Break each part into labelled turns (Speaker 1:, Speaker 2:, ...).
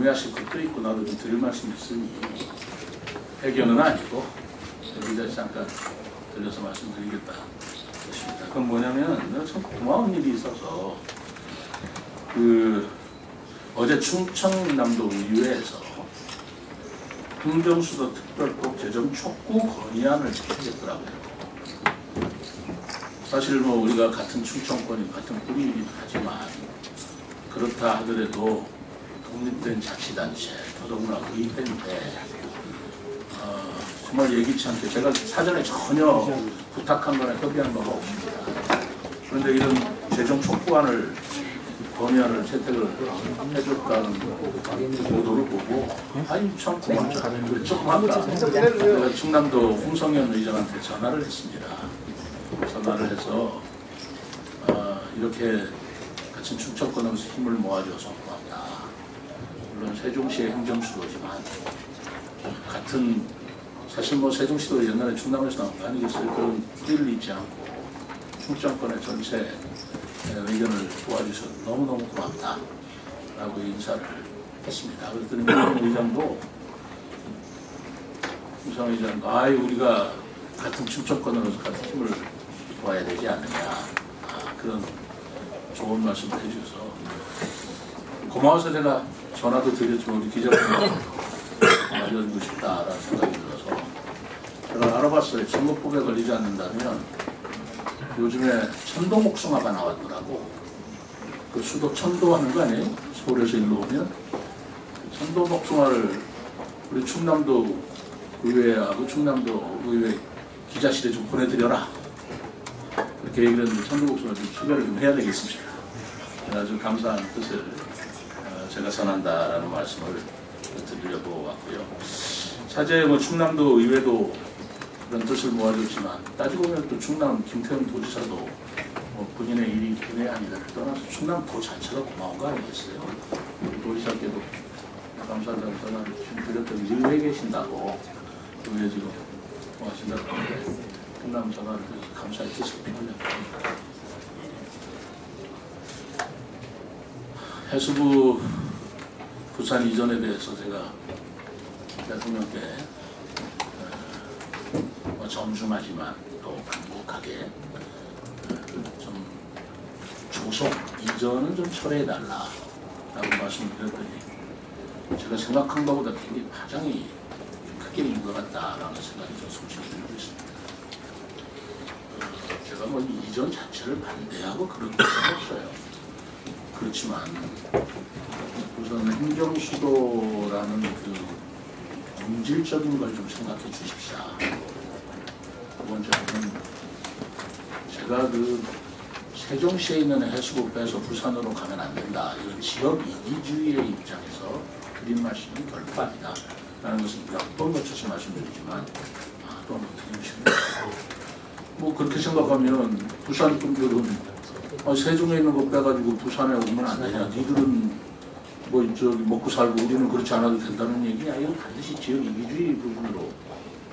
Speaker 1: 의미하실 것도 있고 나도 좀 드릴 말씀이 있으니 해결은 아니고 여기 다시 잠깐 들려서 말씀드리겠다 싶습니다. 그건 뭐냐면 내가 참 고마운 일이 있어서 어제 충청남도 의회에서 행정수도 특별법 제정 촉구 건의안을 제출했더라고요. 사실 뭐 우리가 같은 충청권이 같은 뿌리이기도 하지만 그렇다 하더라도 독립된 자치단체, 더더구나 의회인데 정말 예기치 않게 제가 사전에 전혀 부탁한 거나 협의한 바가 없습니다. 그런데 이런 제정 촉구안을 건의안을 채택을 해줬다는 보도를 보고 아니 참 고맙다. 조금 아까 제가 충남도 홍성현 의장한테 전화를 했습니다. 전화를 해서 이렇게 같은 충청권하면서 힘을 모아줘서 고맙다. 물론 세종시의 행정수도지만 같은 사실 뭐 세종시도 옛날에 충남에서 나온 거 아니겠어요? 그런 뿌리를 잊지 않고 충청권의 전체 의견을 도와주셔서 너무너무 고맙다 라고 인사를 했습니다. 그랬더니 홍성 의장도 우리가 같은 충청권으로서 같은 힘을 도와야 되지 않느냐 그런 좋은 말씀을 해주셔서 고마워서 제가 전화도 드렸지만 우리 기자분들 알려주고 싶다라는 생각이 들어서 제가 알아봤어요. 선거법에 걸리지 않는다면 요즘에 천도목숭아가 나왔더라고. 그 수도 천도하는 거 아니에요? 서울에서 일로 오면 천도목숭아를 우리 충남도 의회하고 충남도 의회 기자실에 좀 보내드려라. 그렇게 얘기를 했는데 천도목숭아 좀 소개를 좀 해야 되겠습니다. 아주 감사한 뜻을 제가 전한다라는 말씀을 드리려고 왔고요. 차제 뭐 충남도 의회도 그런 뜻을 모아줬지만 따지고 보면 또 충남 김태훈 도지사도 뭐 본인의 일이 본의 아니다를 떠나서 충남도 자체가 고마운 거 아니겠어요? 도지사께도 감사하다는 전화를 지금 드렸더니 의회에 계신다고 의회 지금 하신다고 하는데 충남 전화를 드려서 감사의 뜻을 표현합니다. 해수부 부산 이전에 대해서 제가 대통령께 점심하지만 또 간곡하게 좀 조속 이전은 좀 철회해달라 라고 말씀을 드렸더니 제가 생각한 것보다 굉장히 파장이 크게 있는 것 같다라는 생각이 좀 솔직히 들고 있습니다. 제가 뭐 이전 자체를 반대하고 그런 것은 없어요. 그렇지만 우선 행정수도라는 그 본질적인 걸 좀 생각해 주십시오. 두 번째는 제가 그 세종시에 있는 해수부 빼서 부산으로 가면 안 된다. 이런 지역 이기주의의 입장에서 드린 말씀이 결코 아니다. 라는 것을 몇 번 거쳐서 말씀드리지만 또 한번 드리십니다. 뭐 그렇게 생각하면 부산 분들은 세종에 있는 거 빼가지고 부산에 오면 안 되냐. 니들은 뭐 저기 먹고 살고 우리는 그렇지 않아도 된다는 얘기냐. 이건 반드시 지역 이기주의 부분으로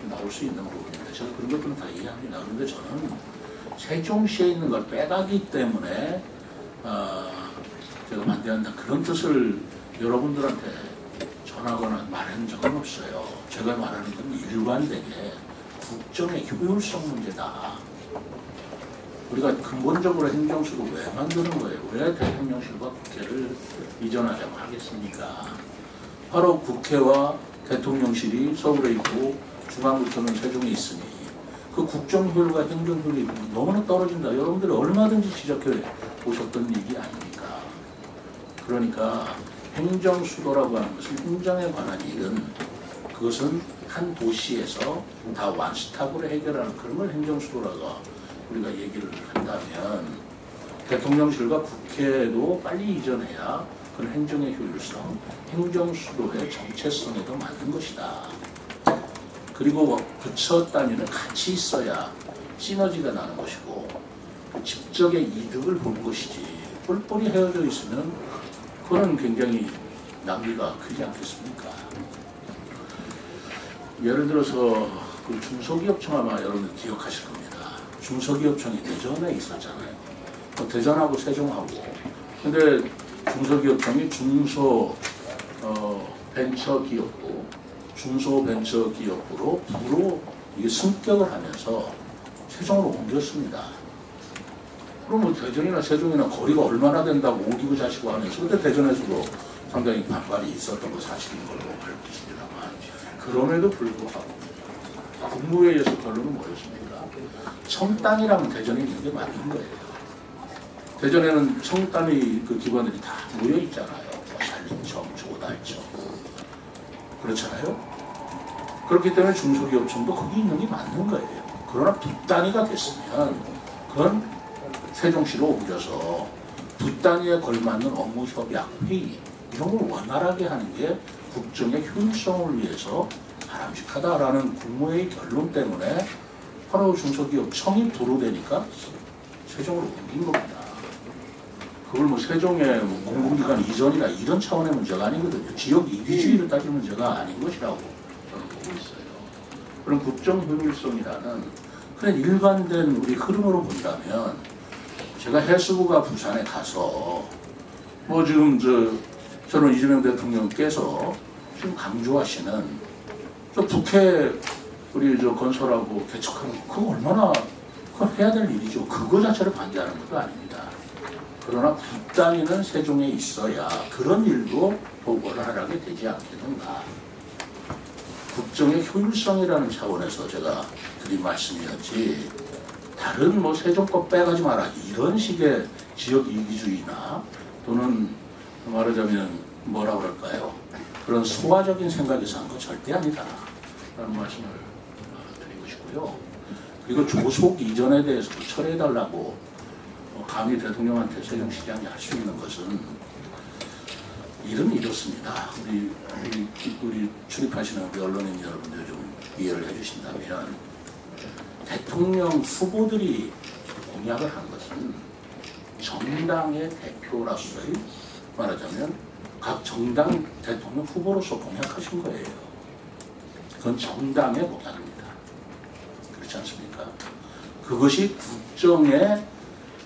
Speaker 1: 나올 수 있는 부분인데 제가 그런 것들은 다 이해합니다. 그런데 저는 세종시에 있는 걸 빼가기 때문에 제가 반대한다. 그런 뜻을 여러분들한테 전하거나 말한 적은 없어요. 제가 말하는 건 일관되게 국정의 효율성 문제다. 우리가 근본적으로 행정수도 왜 만드는 거예요? 왜 대통령실과 국회를 이전하자고 하겠습니까? 바로 국회와 대통령실이 서울에 있고 중앙부처는 세종에 있으니 그 국정효율과 행정효율이 너무나 떨어진다. 여러분들이 얼마든지 지적해 보셨던 얘기 아닙니까? 그러니까 행정수도라고 하는 것은 행정에 관한 일은 그것은 한 도시에서 다 원스톱으로 해결하는 그런 걸 행정수도라고 우리가 얘기를 한다면 대통령실과 국회도 빨리 이전해야 그런 행정의 효율성, 행정수도의 정체성에도 맞는 것이다. 그리고 부처 단위는 같이 있어야 시너지가 나는 것이고 그 직접의 이득을 보는 것이지 뿔뿔이 헤어져 있으면 그건 굉장히 낭비가 크지 않겠습니까? 예를 들어서 그 중소기업청 아마 여러분들 기억하실 겁니다. 중소기업청이 대전에 있었잖아요. 대전하고 세종하고. 근데 중소기업청이 중소 벤처기업부, 중소벤처기업부로 부로 이게 승격을 하면서 세종으로 옮겼습니다. 그럼 뭐 대전이나 세종이나 거리가 얼마나 된다고 옮기고 자시고 하면서 그때 대전에서도 상당히 반발이 있었던 거 사실인 걸로 알고 있습니다만, 그럼에도 불구하고 국무회의에서 결론은 뭐였습니까? 청단이라면 대전에 있는 게 맞는 거예요. 대전에는 청단의 그 기관들이 다 모여 있잖아요. 뭐 산림청, 조달청, 그렇잖아요. 그렇기 때문에 중소기업청도 거기 있는 게 맞는 거예요. 그러나 붓단위가 됐으면 그건 세종시로 옮겨서 붓단위에 걸맞는 업무 협약, 회의 이런 걸 원활하게 하는 게 국정의 효율성을 위해서 바람직하다라는 국무회의 결론 때문에 바로 중소기업청이 도로되니까 세종으로 옮긴 겁니다. 그걸 뭐 세종의 뭐 공공기관 이전이나 이런 차원의 문제가 아니거든요. 지역 이기주의를 따질 문제가 아닌 것이라고 저는 보고 있어요. 그런 국정 효율성이라는 그냥 일관된 우리 흐름으로 본다면, 제가 해수부가 부산에 가서 뭐 지금 저는 이재명 대통령께서 지금 강조하시는 저 북해 우리 건설하고 개척하는 거, 그거 얼마나 그건 해야 될 일이죠. 그거 자체를 반대하는 것도 아닙니다. 그러나 붓단위는 세종에 있어야 그런 일도 보고를 하게 되지 않겠는가. 국정의 효율성이라는 차원에서 제가 드린 말씀이었지, 다른 뭐 세종 거 빼가지 마라 이런 식의 지역 이기주의나 또는 말하자면 뭐라 그럴까요? 그런 소화적인 생각에서 한 거 절대 아니다 라는 말씀을 드리고 싶고요. 그리고 조속 이전에 대해서 철회해달라고 감히 대통령한테 세종시장이 할 수 있는 것은 일은 이렇습니다. 우리 출입하시는 우리 언론인 여러분들 좀 이해를 해주신다면, 대통령 후보들이 공약을 한 것은 정당의 대표로서의, 말하자면 각 정당 대통령 후보로서 공약하신 거예요. 그건 정당의 공약입니다. 그렇지 않습니까? 그것이 국정의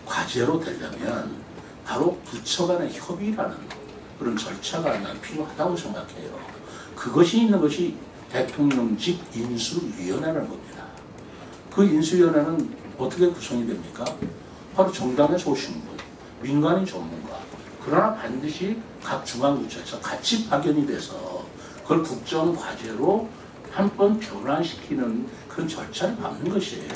Speaker 1: 과제로 되려면 바로 부처 간의 협의라는 그런 절차가 난 필요하다고 생각해요. 그것이 있는 것이 대통령직 인수위원회라는 겁니다. 그 인수위원회는 어떻게 구성이 됩니까? 바로 정당에서 오신 분, 민간인 전문가, 그러나 반드시 각 중앙부처에서 같이 파견이 돼서 그걸 국정 과제로 한번 변환시키는 그런 절차를 밟는 것이에요.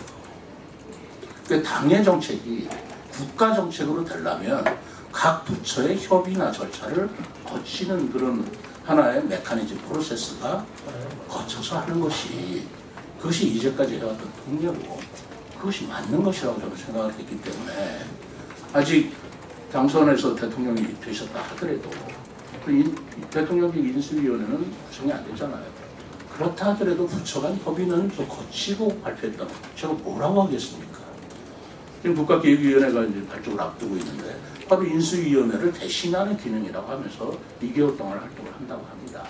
Speaker 1: 그러니까 당의 정책이 국가 정책으로 되려면 각 부처의 협의나 절차를 거치는 그런 하나의 메커니즘 프로세스가 거쳐서 하는 것이, 그것이 이제까지 해왔던 통례고 그것이 맞는 것이라고 저는 생각을 했기 때문에, 아직 당선해서 대통령이 되셨다 하더라도 대통령직 인수위원회는 구성이 안 되잖아요. 그렇다 하더라도 부처 간 협의는 또 거치고 발표했다고 제가 뭐라고 하겠습니까? 지금 국가기획위원회가 이제 발족을 앞두고 있는데 바로 인수위원회를 대신하는 기능이라고 하면서 2개월 동안 활동을 한다고 합니다.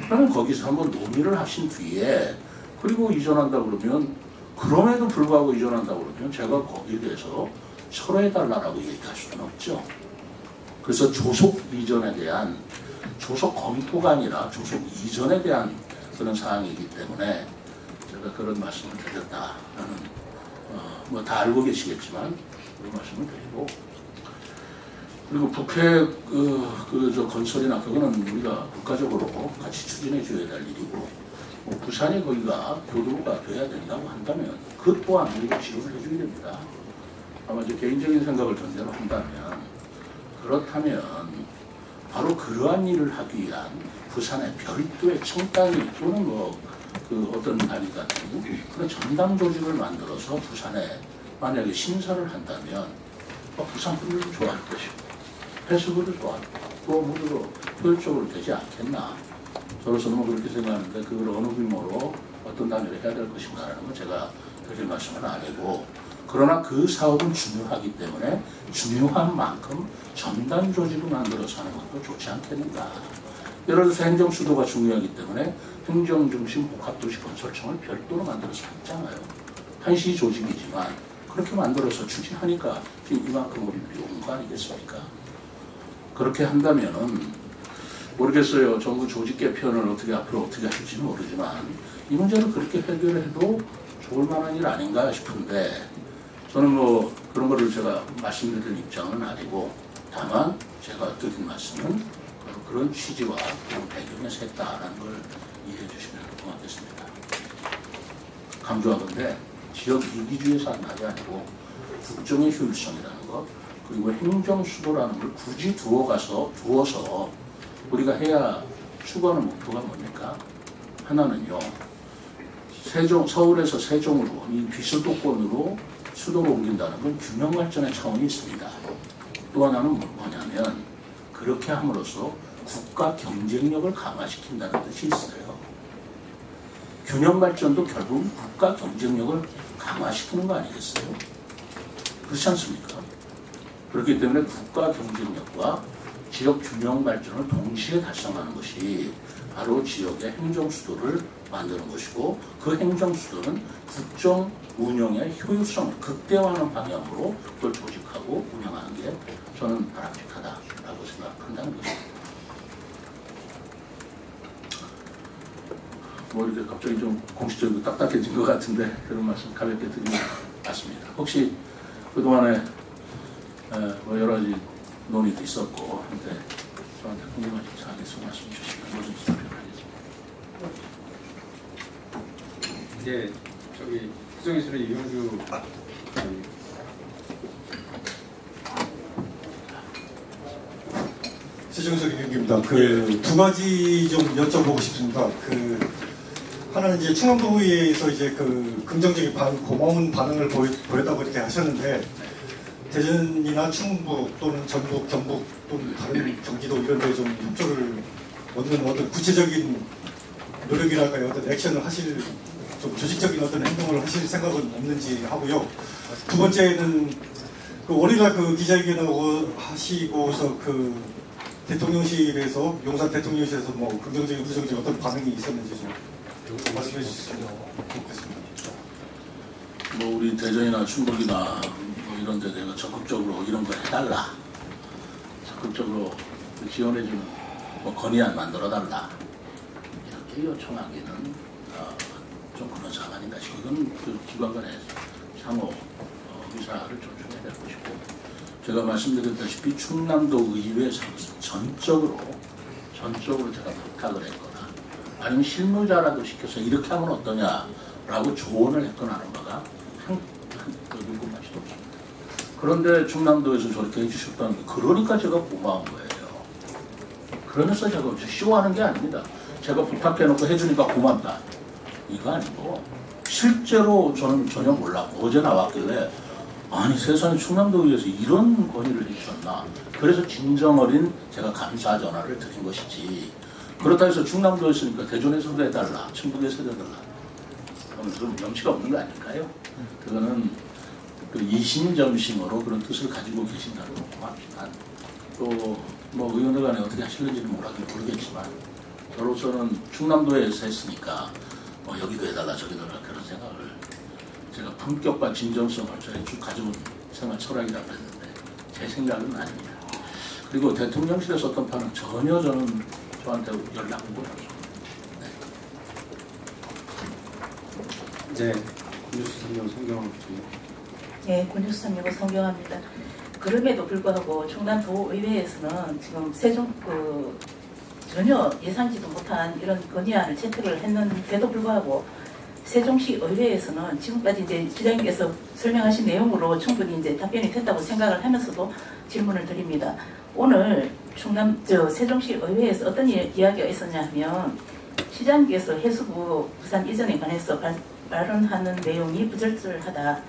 Speaker 1: 그러면 거기서 한번 논의를 하신 뒤에, 그리고 이전한다고 그러면, 그럼에도 불구하고 이전한다고 그러면 제가 거기에 대해서 철회해달라고 얘기할 수는 없죠. 그래서 조속 이전에 대한, 조속 검토가 아니라 조속 이전에 대한 그런 사항이기 때문에 제가 그런 말씀을 드렸다라는, 뭐 다 알고 계시겠지만 그런 말씀을 드리고, 그리고 북해 건설이나 그거는 우리가 국가적으로 같이 추진해 줘야 될 일이고, 뭐 부산이 거기가 교도로가 돼야 된다고 한다면 그 또한 우리가 지원을 해줘야 됩니다. 아마 제 개인적인 생각을 전제로 한다면, 그렇다면 바로 그러한 일을 하기 위한 부산의 별도의 청단위 또는 그 어떤 단위 같은 그런 전담 조직을 만들어서 부산에 만약에 심사를 한다면 부산 분들도 좋아할 것이고 해수부도 좋아할 거고, 또 모두 효율적으로 되지 않겠나. 저로서는 그렇게 생각하는데, 그걸 어느 규모로 어떤 단위로 해야 될 것인가라는 건 제가 드릴 말씀은 아니고, 그러나 그 사업은 중요하기 때문에 중요한 만큼 전담 조직을 만들어서 하는 것도 좋지 않겠는가. 예를 들어서 행정수도가 중요하기 때문에 행정중심 복합도시건설청을 별도로 만들어서 했잖아요. 한시 조직이지만 그렇게 만들어서 추진하니까 지금 이만큼 우리 온 거 아니겠습니까? 그렇게 한다면은 모르겠어요. 정부 조직 개편을 어떻게 앞으로 어떻게 할지는 모르지만 이 문제를 그렇게 해결해도 좋을 만한 일 아닌가 싶은데 저는 뭐 그런 거를 제가 말씀드릴 입장은 아니고 다만 제가 드린 말씀은 그런 취지와 그런 배경에서 했다라는 걸 이해해 주시면 고맙겠습니다. 강조하건대 지역 이기주의에서 한 말이 아니고 국정의 효율성이라는 것 그리고 행정수도라는 걸 굳이 두어서 우리가 해야 추구하는 목표가 뭡니까? 하나는요. 서울에서 세종으로 이 비수도권으로 수도로 옮긴다는 건 균형 발전의 차원이 있습니다. 또 하나는 뭐냐면 그렇게 함으로써 국가 경쟁력을 강화시킨다는 뜻이 있어요. 균형 발전도 결국 국가 경쟁력을 강화시키는 거 아니겠어요? 그렇지 않습니까? 그렇기 때문에 국가 경쟁력과 지역 균형 발전을 동시에 달성하는 것이 바로 지역의 행정수도를 만드는 것이고 그 행정수도는 국정 운영의 효율성을 극대화하는 방향으로 그걸 조직하고 운영하는 게 저는 바람직하다라고 생각한다는 것입니다. 뭐 이렇게 갑자기 좀 공식적이고 딱딱해진 것 같은데 그런 말씀 가볍게 드리는 것 같습니다. 혹시 그동안에 뭐 여러 가지 논의도 있었고 근데 저한테 궁금하신 사항이 있으면 말씀 주시면 뭐든지 답변하겠습니다.
Speaker 2: 네, 저기 수정실의 이용주
Speaker 3: 세종석 이용주입니다. 두 가지 좀 여쭤보고 싶습니다. 하나는 이제 충남도의회에서 이제 긍정적인 고마운 반응을 보였다고 이렇게 하셨는데 대전이나 충북 또는 전북, 경북 또는 다른 경기도 이런 데 좀 협조를 얻는 어떤 구체적인 노력이랄까요? 어떤 액션을 하실 좀 조직적인 어떤 행동을 하실 생각은 없는지 하고요. 두 번째는 월요일날 기자회견을 하시고서 대통령실에서 용산 대통령실에서 뭐 긍정적인 부정적인 어떤 반응이 있었는지 좀 말씀해 주시면 좋겠습니다.
Speaker 1: 뭐 우리 대전이나 충북이나 뭐 이런 데 내가 적극적으로 이런 거 해달라. 적극적으로 지원해주는 뭐 건의안 만들어달라. 이렇게 요청하기는 좀 그런 상황인가 싶고 이건 그 기관 간의 상호 의사를 존중해야 될 것이고 제가 말씀드렸다시피 충남도 의회에서 전적으로 제가 부탁을 했거나 아니면 실무자라도 시켜서 이렇게 하면 어떠냐라고 조언을 했거나 하는 바가 일곱 마디도 없습니다. 그런데 충남도에서 저렇게 해주셨다는 게 그러니까 제가 고마운 거예요. 그러면서 제가 쇼하는 게 아닙니다. 제가 부탁해놓고 해주니까 고맙다. 이거 아니고 실제로 저는 전혀 몰랐고 어제 나왔길래 아니 세상에 충남도의회에서 이런 건의를 해주셨나. 그래서 진정어린 제가 감사 전화를 드린 것이지 그렇다 해서 충남도에 있으니까 대전에서도 해달라 충북에서도 해달라 그럼 염치가 없는 거 아닐까요? 그거는 이심점심으로 그런 뜻을 가지고 계신다는 건 고맙지만 또 뭐 의원들 간에 어떻게 하실는지는 모르겠지만 저로서는 충남도에서 했으니까 뭐 여기도 해달라 저기도 해달라 그런 생각을 제가 품격과 진정성을 저희 쭉 가져온 생활 철학이라고 했는데 제 생각은 아닙니다. 그리고 대통령실에서 어떤 판은 전혀 저는 저한테 연락 온 건 없습니다.
Speaker 2: 네. 군뉴스 3명 성경합니다.
Speaker 4: 네, 군뉴스 3명 성경합니다. 그럼에도 불구하고 충남도의회에서는 지금 전혀 예상치도 못한 이런 건의안을 채택을 했는데도 불구하고 세종시 의회에서는 지금까지 이제 지장님께서 설명하신 내용으로 충분히 이제 답변이 됐다고 생각을 하면서도 질문을 드립니다. 오늘 세종시 의회에서 어떤 이야기가 있었냐 하면 시장님께서 해수부 부산 이전에 관해서 발언하는 내용이 부적절하다.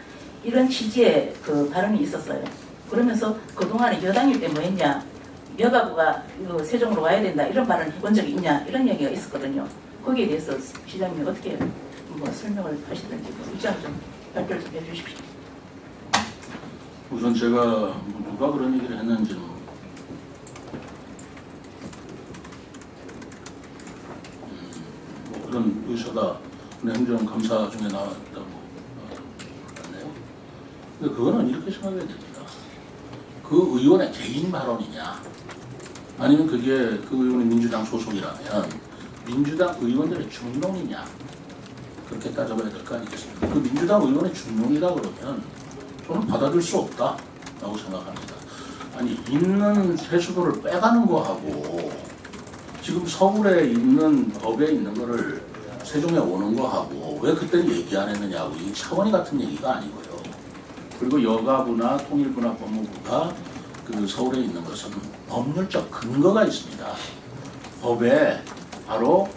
Speaker 4: 이런 취지의 발언이 있었어요. 그러면서 그동안에 여당일 때 뭐 했냐. 여가부가 세종으로 와야 된다. 이런 발언을 해본 적이 있냐. 이런 얘기가 있었거든요. 거기에 대해서 시장님이 어떻게 설명을 하시든지 입장 좀 발표를 좀 해주십시오.
Speaker 1: 우선 제가 누가 그런 얘기를 했는지는 뭐 그런 의사가 행정감사 중에 나왔다고 그러네요. 근데 그거는 이렇게 생각해야 됩니다. 그 의원의 개인 발언이냐 아니면 그게 그 의원이 민주당 소속이라면 민주당 의원들의 중용이냐 그렇게 따져봐야 될 거 아니겠습니까? 그 민주당 의원의 중용이다 그러면 저는 받아들일 수 없다라고 생각합니다. 아니 있는 세수도를 빼가는 거하고 지금 서울에 있는 법에 있는 거를 세종에 오는 거하고 왜 그때는 얘기 안 했느냐고 이 차원이 같은 얘기가 아니고요. 그리고 여가부나 통일부나 법무부가 그 서울에 있는 것은 법률적 근거가 있습니다. 법에 바로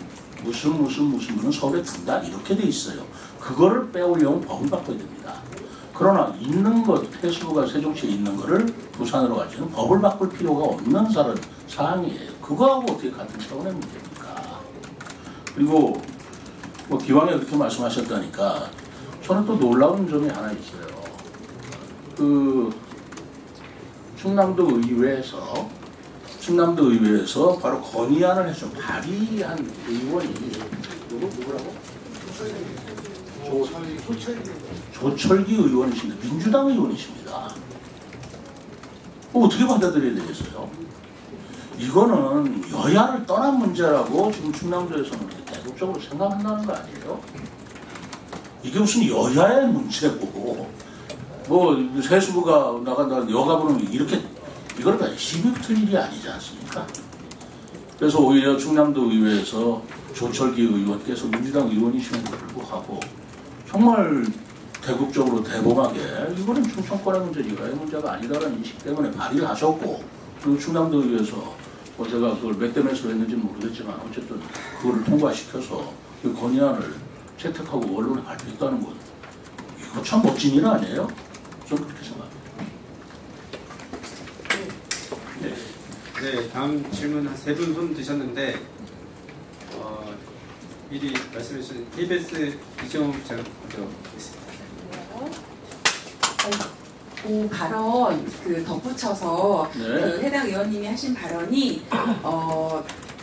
Speaker 1: 무슨 서울에 둔다 이렇게 돼 있어요. 그거를 빼오려면 법을 바꿔야 됩니다. 그러나 있는 것, 해수부가 세종시에 있는 거를 부산으로 가지는 법을 바꿀 필요가 없는 사항이에요. 그거하고 어떻게 같은 차원의 문제입니까? 그리고 뭐 기왕에 그렇게 말씀하셨다니까 저는 또 놀라운 점이 하나 있어요. 그 충남도 의회에서 바로 건의안을 해서 발의한 의원이 누구라고? 조철기 의원이십니다. 민주당 의원이십니다. 어떻게 받아들여야 되겠어요? 이거는 여야를 떠난 문제라고 지금 충남도에서는 대국적으로 생각한다는 거 아니에요? 이게 무슨 여야의 문제고 뭐 세수부가 나간다 여가부는 이렇게 이걸 시비 붙을 일이 아니지 않습니까? 그래서 오히려 충남도 의회에서 조철기 의원께서 민주당 의원이심에도 불구하고 정말 대국적으로 대범하게 이거는 충청권의 문제지 여야의 문제가 아니다라는 인식 때문에 발의를 하셨고 그리고 충남도 의회에서 뭐 제가 그걸 몇 대 몇으로 했는지는 모르겠지만 어쨌든 그거를 통과시켜서 그 건의안을 채택하고 언론에 발표했다는 건 이거 참 멋진 일 아니에요? 저는 그렇게 생각합니다.
Speaker 2: 네, 다음 질문 한 3분 손 드셨는데 미리 말씀해 주신 KBS 이정우 기자 먼저 하겠습니다.
Speaker 5: 그 발언 그 덧붙여서
Speaker 1: 네.
Speaker 5: 그 해당 의원님이 하신 발언이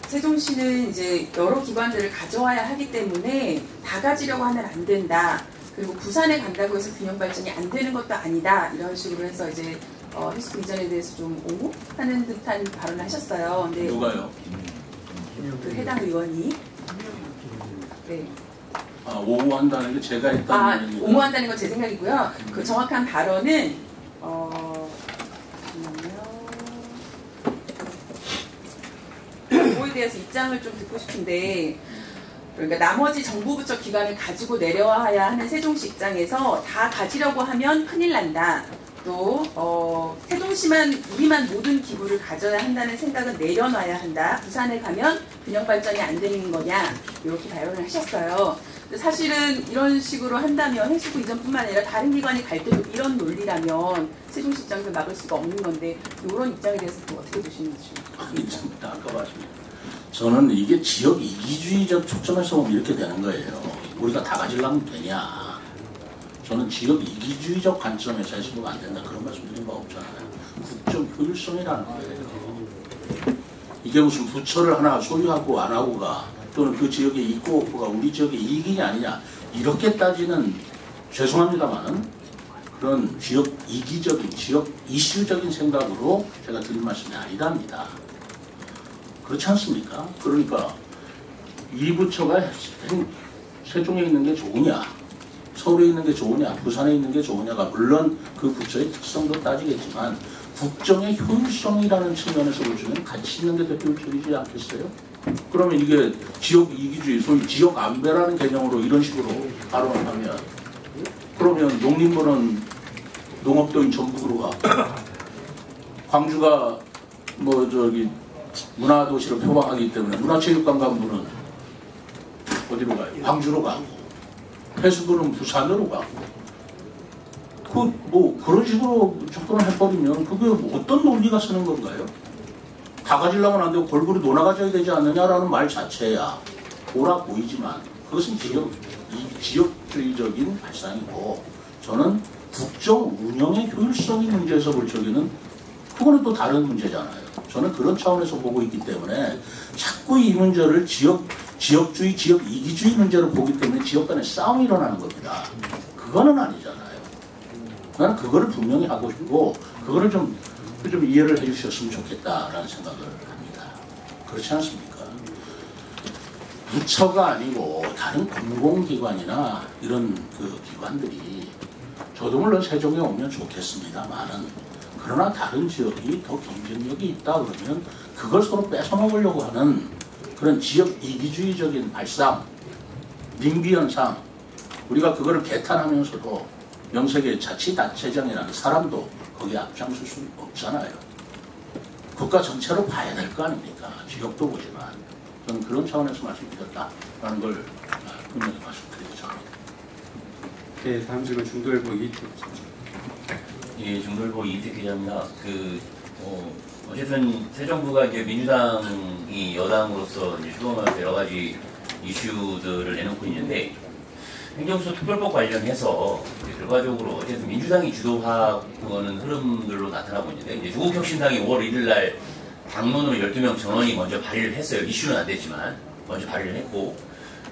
Speaker 5: 세종시는 이제 여러 기관들을 가져와야 하기 때문에 다 가지려고 하면 안 된다. 그리고 부산에 간다고 해서 균형 발전이 안 되는 것도 아니다. 이런 식으로 해서 이제 해수부 이전에 대해서 좀 옹호하는 듯한 발언을 하셨어요. 근데
Speaker 1: 누가요?
Speaker 5: 그 해당 의원이 네.
Speaker 1: 옹호한다는 게 제가 했다는 얘기가
Speaker 5: 옹호한다는 건 제 생각이고요. 그 정확한 발언은 그거에 대해서 입장을 좀 듣고 싶은데 그러니까 나머지 정부 부처 기관을 가지고 내려와야 하는 세종시 입장에서 다 가지려고 하면 큰일 난다. 또 세종시만 우리만 모든 기부를 가져야 한다는 생각은 내려놔야 한다. 부산에 가면 균형 발전이 안 되는 거냐 이렇게 발언을 하셨어요. 근데 사실은 이런 식으로 한다면 해수부 이전뿐만 아니라 다른 기관이 갈 때도 이런 논리라면 세종시 입장도 막을 수가 없는 건데 이런 입장에 대해서 또 어떻게 보시는지 좀.
Speaker 1: 아까 말씀드렸죠. 저는 이게 지역 이기주의적 초점에서 보면 이렇게 되는 거예요. 우리가 다 가지려면 되냐. 저는 지역 이기주의적 관점에서 해수부가 안 된다. 그런 말씀 드린 바 없잖아요. 국정 효율성이라는 거예요. 이게 무슨 부처를 하나 소유하고 안 하고가 또는 그 지역의 있고 없고가 우리 지역의 이익이냐 아니냐 이렇게 따지는 죄송합니다만 그런 지역 이기적인 지역 이슈적인 생각으로 제가 드린 말씀이 아니답니다. 그렇지 않습니까? 그러니까 이 부처가 세종에 있는 게 좋으냐 서울에 있는 게 좋으냐 부산에 있는 게 좋으냐가 물론 그 부처의 특성도 따지겠지만 국정의 효율성이라는 측면에서 보시면 같이 있는 게 더 효율적이지 않겠어요? 그러면 이게 지역 이기주의 소위 지역 안배라는 개념으로 이런 식으로 발언을 하면 그러면 농림부는 농업도인 전북으로 가고 광주가 뭐 저기 문화도시를 표방하기 때문에 문화체육관광부는 어디로 가요? 광주로 가고 해수부는 부산으로 가고 뭐 그런 식으로 접근을 해버리면 그게 뭐 어떤 논리가 쓰는 건가요? 다 가지려면 안 되고 골고루 논아가져야 되지 않느냐라는 말 자체야 옳아 보이지만 그것은 지역주의적인 발상이고 저는 국정 운영의 효율성이 문제에서 볼 적에는 그거는 또 다른 문제잖아요. 저는 그런 차원에서 보고 있기 때문에 자꾸 이 문제를 지역주의, 지역 이기주의 문제로 보기 때문에 지역 간에 싸움이 일어나는 겁니다. 그거는 아니잖아요. 나는 그거를 분명히 하고 싶고 그거를 좀 이해를 해주셨으면 좋겠다라는 생각을 합니다. 그렇지 않습니까? 부처가 아니고 다른 공공기관이나 이런 그 기관들이 저도 물론 세종에 오면 좋겠습니다만은 그러나 다른 지역이 더 경쟁력이 있다 그러면 그걸 서로 뺏어먹으려고 하는 그런 지역 이기주의적인 발상, 민비현상, 우리가 그거를 개탄하면서도 명색의 자치단체장이라는 사람도 거기에 앞장설 수는 없잖아요. 국가 전체로 봐야 될 거 아닙니까? 지역도 보지만 저는 그런 차원에서 말씀드렸다라는 걸 분명히 말씀드리고자 합니다.
Speaker 2: 네, 다음 질문 중도일보 이희택.
Speaker 6: 예, 중도일보 이희택 기자입니다. 어쨌든 새 정부가 이제 민주당이 여당으로서 이제 주도하면서 여러 가지 이슈들을 내놓고 있는데 행정수도 특별법 관련해서 결과적으로 어쨌든 민주당이 주도하는 흐름들로 나타나고 있는데 이제 조국혁신당이 5월 1일 날 당론으로 12명 전원이 먼저 발의를 했어요. 이슈는 안 됐지만 먼저 발의를 했고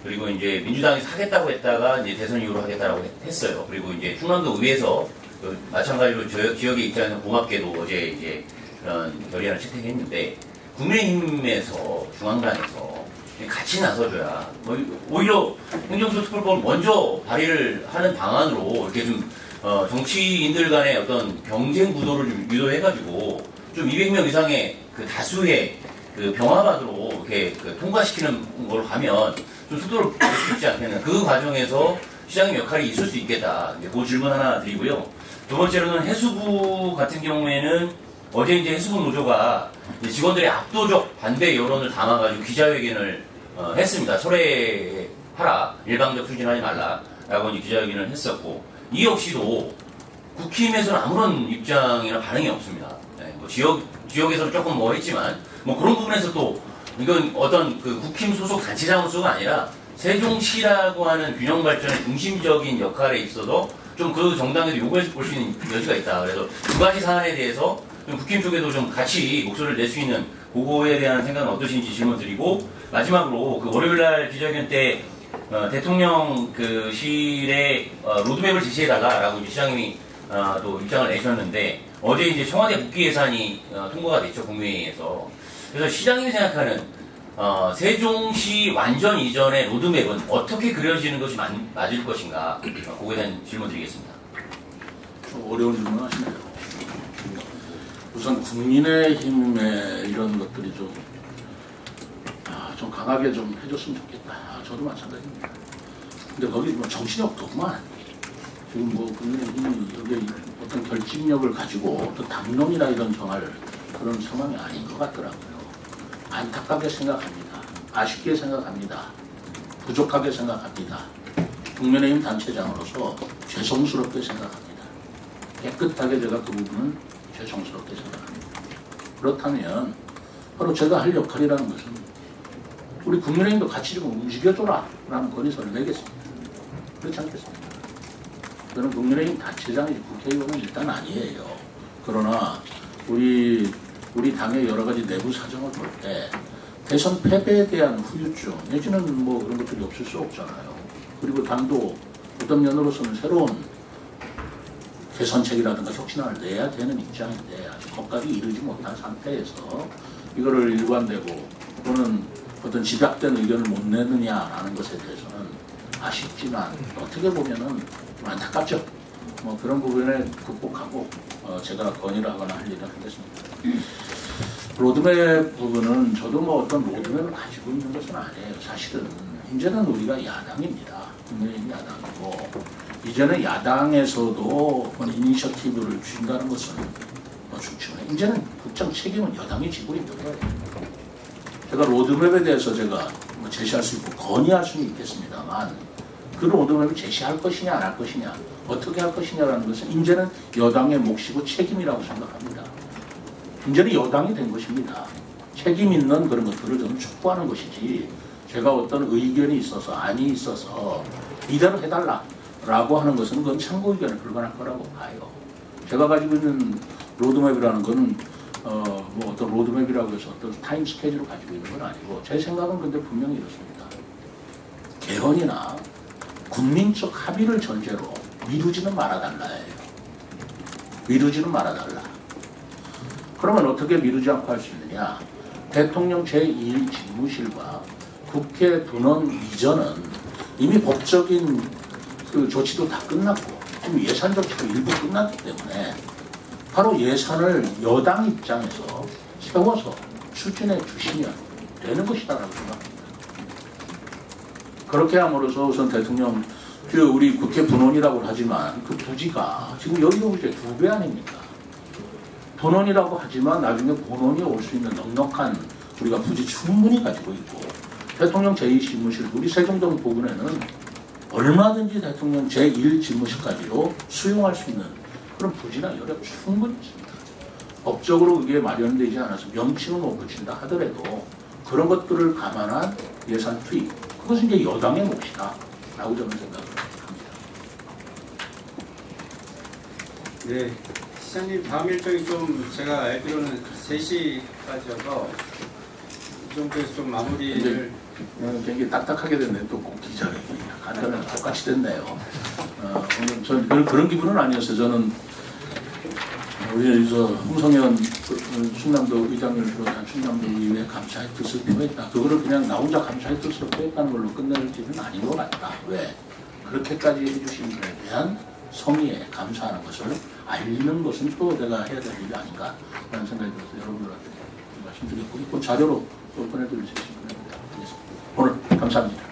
Speaker 6: 그리고 이제 민주당에서 하겠다고 했다가 이제 대선 이후로 하겠다라고 했어요. 그리고 이제 충남도 의회에서 마찬가지로 지역의 입장에서 고맙게도 어제 이제 그런 결의안을 채택했는데 국민의힘에서 중앙당에서 같이 나서줘야 오히려 행정수 특별법을 먼저 발의를 하는 방안으로 이렇게 좀 정치인들 간의 어떤 경쟁 구도를 좀 유도해가지고 좀 200명 이상의 그 다수의 그 병합안으로 이렇게 통과시키는 걸로 가면 좀 속도를 낼 수 있지 않겠나. 그 과정에서 시장의 역할이 있을 수 있겠다. 이제 그 질문 하나 드리고요. 두 번째로는 해수부 같은 경우에는 어제 이제 해수부 노조가 이제 직원들의 압도적 반대 여론을 담아가지고 기자회견을 했습니다. 철회하라, 일방적 추진하지 말라라고 이제 기자회견을 했었고 이 역시도 국힘에서는 아무런 입장이나 반응이 없습니다. 네, 뭐 지역에서는 조금 뭐 했지만 뭐 그런 부분에서 또 이건 어떤 그 국힘 소속 단체장으로서가 아니라 세종시라고 하는 균형 발전의 중심적인 역할에 있어서 좀 그 정당에도 요구해 볼 수 있는 여지가 있다. 그래서 두 가지 사안에 대해서 좀 국힘 쪽에도 좀 같이 목소리를 낼 수 있는 그거에 대한 생각은 어떠신지 질문 드리고 마지막으로 그 월요일날 기자회견 때 대통령 그 실에 로드맵을 제시해달라라고 이제 시장님이 또 입장을 내셨는데 어제 이제 청와대 복귀 예산이 통과가 됐죠 국무회의에서. 그래서 시장님이 생각하는 세종시 완전 이전의 로드맵은 어떻게 그려지는 것이 맞을 것인가 그거에 대한 질문 드리겠습니다.
Speaker 1: 좀 어려운 질문 하시네요. 우선 국민의힘의 이런 것들이 좀 강하게 좀 해줬으면 좋겠다. 저도 마찬가지입니다. 근데 거기 뭐 정신이 없더구만. 지금 뭐 국민의힘이 여기 어떤 결집력을 가지고 어떤 당론이나 이런 정할 그런 상황이 아닌 것 같더라고요. 안타깝게 생각합니다. 아쉽게 생각합니다. 부족하게 생각합니다. 국민의힘 단체장으로서 죄송스럽게 생각합니다. 깨끗하게 제가 그 부분은 죄송스럽게 생각합니다. 그렇다면 바로 제가 할 역할이라는 것은 우리 국민의힘도 같이 좀 움직여줘라 라는 건의서를 내겠습니다. 그렇지 않겠습니까? 저는 국민의힘 단체장이 국회의원은 일단 아니에요. 그러나 우리 당의 여러 가지 내부 사정을 볼 때 대선 패배에 대한 후유증 내지는 뭐 그런 것들이 없을 수 없잖아요. 그리고 당도 어떤 면으로서는 새로운 개선책이라든가 혁신안을 내야 되는 입장인데 아직 거기까지 이르지 못한 상태에서 이거를 일관되고 또는 어떤 집약된 의견을 못 내느냐라는 것에 대해서는 아쉽지만 어떻게 보면은 좀 안타깝죠. 뭐 그런 부분을 극복하고 제가 건의를 하거나 할 일은 하겠습니다. 로드맵 부분은 저도 뭐 어떤 로드맵을 가지고 있는 것은 아니에요. 사실은 이제는 우리가 야당입니다. 국민의힘 야당이고 이제는 야당에서도 이니셔티브를 주신다는 것은 좋지만 이제는 국정 책임은 여당이 지고 있는 거예요. 제가 로드맵에 대해서 제가 뭐 제시할 수 있고 건의할 수는 있겠습니다만 그 로드맵을 제시할 것이냐 안 할 것이냐 어떻게 할 것이냐라는 것은 이제는 여당의 몫이고 책임이라고 생각합니다. 이제는 여당이 된 것입니다. 책임 있는 그런 것들을 저는 촉구하는 것이지 제가 어떤 의견이 있어서 안이 있어서 이대로 해달라라고 하는 것은 그건 참고 의견에 불과할 거라고 봐요. 제가 가지고 있는 로드맵이라는 것은 뭐 어떤 로드맵이라고 해서 어떤 타임 스케줄을 가지고 있는 건 아니고 제 생각은 근데 분명히 이렇습니다. 개헌이나 국민적 합의를 전제로 미루지는 말아달라예요. 미루지는 말아달라. 그러면 어떻게 미루지 않고 할 수 있느냐? 대통령 제2일 집무실과 국회 분원 이전은 이미 법적인 그 조치도 다 끝났고 지금 예산 조치도 일부 끝났기 때문에 바로 예산을 여당 입장에서 세워서 추진해 주시면 되는 것이다라고 생각합니다. 그렇게 함으로써 우선 대통령 우리 국회 분원이라고 하지만 그 부지가 지금 여의도 부지의 2배 아닙니까? 분원이라고 하지만 나중에 본원이 올 수 있는 넉넉한 우리가 부지 충분히 가지고 있고 대통령 제2집무실 우리 세종동 부근에는 얼마든지 대통령 제1 집무실까지도 수용할 수 있는 그런 부지나 여력 충분히 있습니다. 법적으로 그게 마련되지 않아서 명칭은 못 붙인다 하더라도 그런 것들을 감안한 예산 투입 그것은 이제 여당의 몫이다 라고 저는 생각을 합니다.
Speaker 2: 네, 시장님 다음 일정이 좀 제가 알기로는 3시까지여서 이 정도에서 좀 마무리를
Speaker 1: 굉장히 딱딱하게 됐네요. 또 꼭 기자회견이 간단하게 똑같이 됐네요. 오늘 저는 그런 기분은 아니었어요. 저는 우리 여기서 홍성현 충남도 의장을 비롯한 충남도 의회 감사의 뜻을 표했다. 그거를 그냥 나 혼자 감사의 뜻을 표했다는 걸로 끝낼 일은 아닌 것 같다. 왜? 그렇게까지 해주신 분에 대한 성의에 감사하는 것을 알리는 것은 또 내가 해야 될 일이 아닌가 라는 생각이 들어서 여러분들한테 말씀드렸고 그 자료로 또 보내드릴 수 있으면 보내드리겠습니다. 오늘 감사합니다.